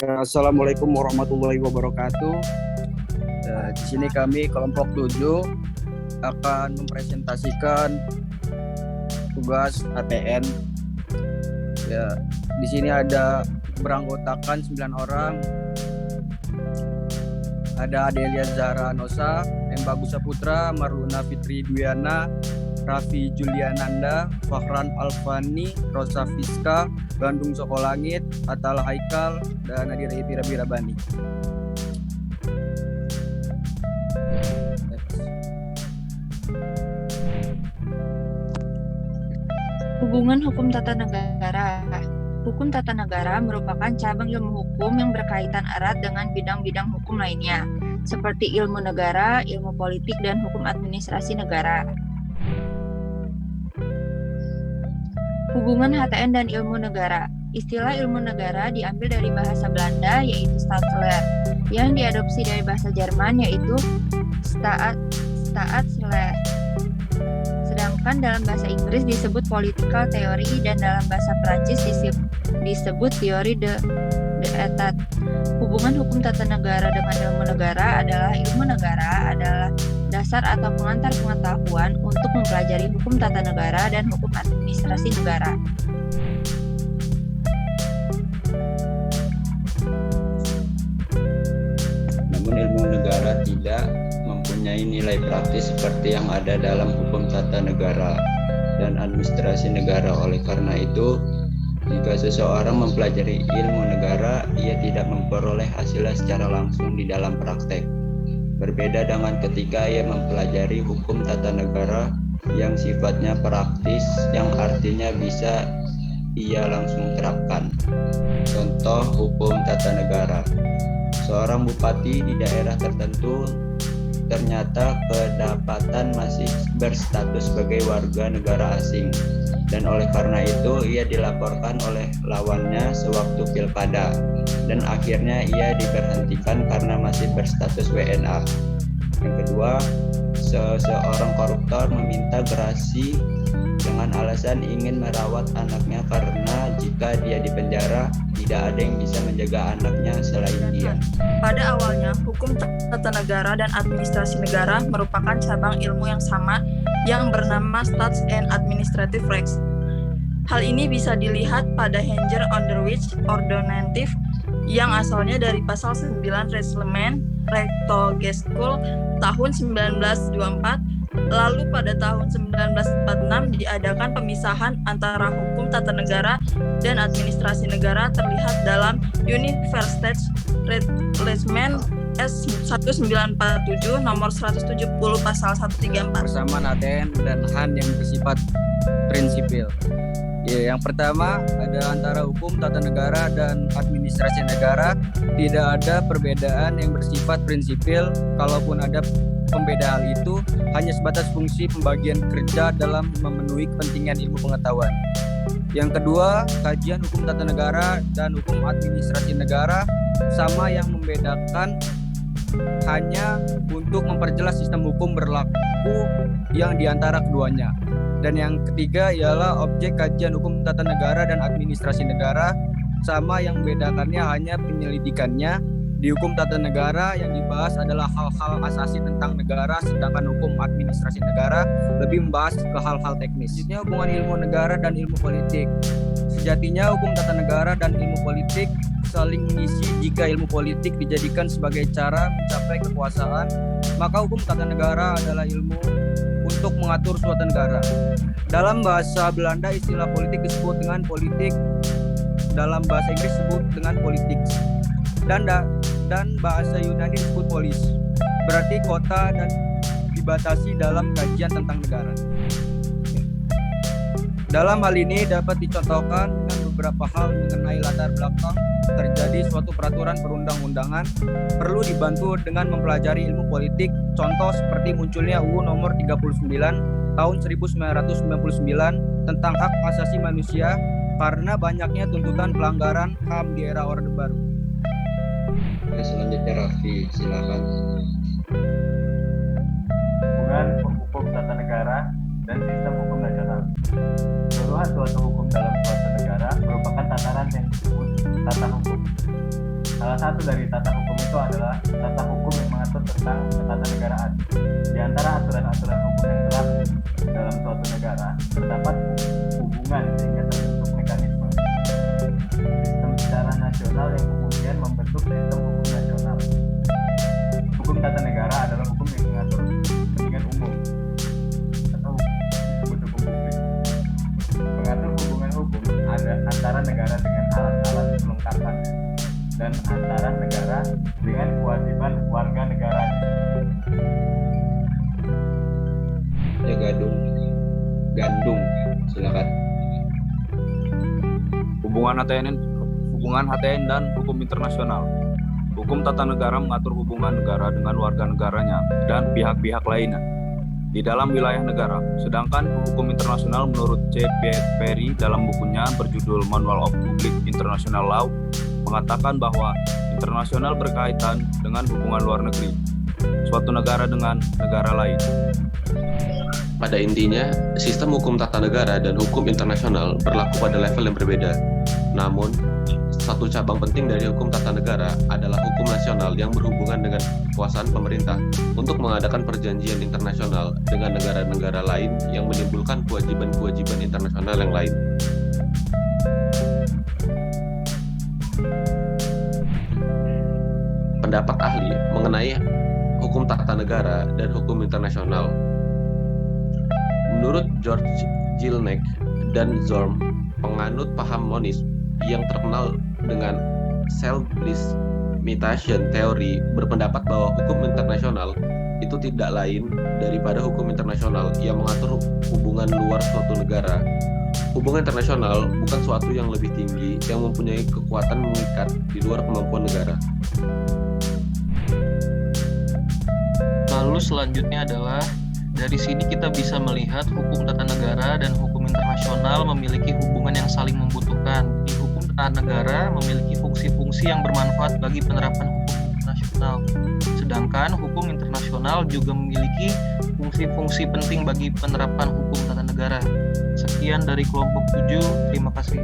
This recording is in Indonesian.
Assalamualaikum warahmatullahi wabarakatuh. Di sini kami kelompok 7 akan mempresentasikan tugas ATN. Ya, di sini ada beranggotakan 9 orang. Ada Adelia Zahra Anosa, M. Bagus Saputra, Marluna Fitri Dwiana, Raffi Juliananda, Fahran Alfani, Rosa Fiska, Bandung Sokolangit, Atala Haikal, dan Nadira Itira Bani. Hubungan hukum tata negara. Hukum tata negara merupakan cabang ilmu hukum yang berkaitan erat dengan bidang-bidang hukum lainnya, seperti ilmu negara, ilmu politik, dan hukum administrasi negara. Hubungan HTN dan ilmu negara. Istilah ilmu negara diambil dari bahasa Belanda yaitu Staatsrecht, yang diadopsi dari bahasa Jerman yaitu Staatsrecht. Sedangkan dalam bahasa Inggris disebut political theory dan dalam bahasa Prancis disebut teori de État. Hubungan hukum tata negara dengan ilmu negara adalah dasar atau pengantar pengetahuan untuk mempelajari hukum tata negara dan hukum administrasi negara. Namun ilmu negara tidak mempunyai nilai praktis seperti yang ada dalam hukum tata negara dan administrasi negara. Oleh karena itu, jika seseorang mempelajari ilmu negara, ia tidak memperoleh hasilnya secara langsung di dalam praktek. Berbeda dengan ketika ia mempelajari hukum tata negara yang sifatnya praktis, yang artinya bisa ia langsung terapkan. Contoh hukum tata negara. Seorang bupati di daerah tertentu ternyata kedapatan masih berstatus sebagai warga negara asing, dan oleh karena itu ia dilaporkan oleh lawannya sewaktu pilkada, dan akhirnya ia diberhentikan karena masih berstatus WNA. Yang kedua, seseorang koruptor meminta gerasi dengan alasan ingin merawat anaknya karena jika dia dipenjara tidak ada yang bisa menjaga anaknya selain dia. Pada awalnya, hukum tata negara dan administrasi negara merupakan cabang ilmu yang sama yang bernama Stats and Administrative Rechts. Hal ini bisa dilihat pada Henger Onderwijs Ordonnantief yang asalnya dari pasal 9 Reglement Rechtsgeschool tahun 1924. Lalu pada tahun 1946 diadakan pemisahan antara hukum tata negara dan administrasi negara terlihat dalam Universitätsreglement S1947 nomor 170 pasal 134. Persamaan ATN dan HAN yang bersifat prinsipil. Ya, yang pertama ada antara hukum tata negara dan administrasi negara tidak ada perbedaan yang bersifat prinsipil. Kalaupun ada pembeda hal itu hanya sebatas fungsi pembagian kerja dalam memenuhi kepentingan ilmu pengetahuan. Yang kedua, kajian hukum tata negara dan hukum administrasi negara sama, yang membedakan hanya untuk memperjelas sistem hukum berlaku yang diantara keduanya. Dan yang ketiga ialah objek kajian hukum tata negara dan administrasi negara sama, yang membedakannya hanya penyelidikannya. Di hukum tata negara yang dibahas adalah hal-hal asasi tentang negara, sedangkan hukum administrasi negara lebih membahas ke hal-hal teknis. Selanjutnya, hubungan ilmu negara dan ilmu politik. Sejatinya hukum tata negara dan ilmu politik saling mengisi. Jika ilmu politik dijadikan sebagai cara mencapai kekuasaan, maka hukum tata negara adalah ilmu untuk mengatur suatu negara. Dalam bahasa Belanda istilah politik disebut dengan politik, dalam bahasa Inggris disebut dengan politics, dan bahasa Yunani disebut polis, berarti kota, dan dibatasi dalam kajian tentang negara. Dalam hal ini dapat dicontohkan dengan beberapa hal mengenai latar belakang terjadi suatu peraturan perundang-undangan. Perlu dibantu dengan mempelajari ilmu politik, contoh seperti munculnya UU nomor 39 tahun 1999 tentang hak asasi manusia karena banyaknya tuntutan pelanggaran HAM di era Orde Baru. Selanjutnya Raffi, silakan. Hubungan hukum tata negara dan sistem hukum nasional. Keseluruhan suatu hukum dalam suatu negara merupakan tataran yang disebut tata hukum. Salah satu dari tata hukum itu adalah tata hukum yang mengatur tentang ketatanegaraan. Di antara aturan-aturan hukum yang berlaku dalam suatu negara terdapat hubungan sehingga terbentuk mekanisme sistem secara nasional yang kemudian membentuk sistem hukum nasional. Hukum tata negara adalah hukum yang mengatur kepentingan umum atau disebut hukum publik. Mengatur hubungan hukum ada antara negara dengan alat-alat kelengkapannya dan antara negara dengan kewajiban warga negaranya. Ya Gandung, silakan. Hubungan HTN dan hukum internasional. Hukum tata negara mengatur hubungan negara dengan warga negaranya dan pihak-pihak lainnya di dalam wilayah negara. Sedangkan hukum internasional menurut C. Perry dalam bukunya berjudul Manual of Public International Law mengatakan bahwa internasional berkaitan dengan hubungan luar negeri suatu negara dengan negara lain. Pada intinya, sistem hukum tata negara dan hukum internasional berlaku pada level yang berbeda. Namun, satu cabang penting dari hukum tata negara adalah hukum nasional yang berhubungan dengan kekuasaan pemerintah untuk mengadakan perjanjian internasional dengan negara-negara lain yang menimbulkan kewajiban-kewajiban internasional yang lain. Pendapat ahli mengenai hukum tata negara dan hukum internasional. Menurut George Jelinek dan Zorn, penganut paham monisme yang terkenal dengan self-limitation theory, berpendapat bahwa hukum internasional itu tidak lain daripada hukum internasional yang mengatur hubungan luar suatu negara. Hubungan internasional bukan suatu yang lebih tinggi yang mempunyai kekuatan mengikat di luar kemampuan negara. Lalu selanjutnya adalah dari sini kita bisa melihat hukum tata negara dan hukum internasional memiliki hubungan yang saling membutuhkan. Di hukum tata negara memiliki fungsi-fungsi yang bermanfaat bagi penerapan hukum internasional. Sedangkan hukum internasional juga memiliki fungsi-fungsi penting bagi penerapan hukum tata negara. Sekian dari kelompok 7, terima kasih.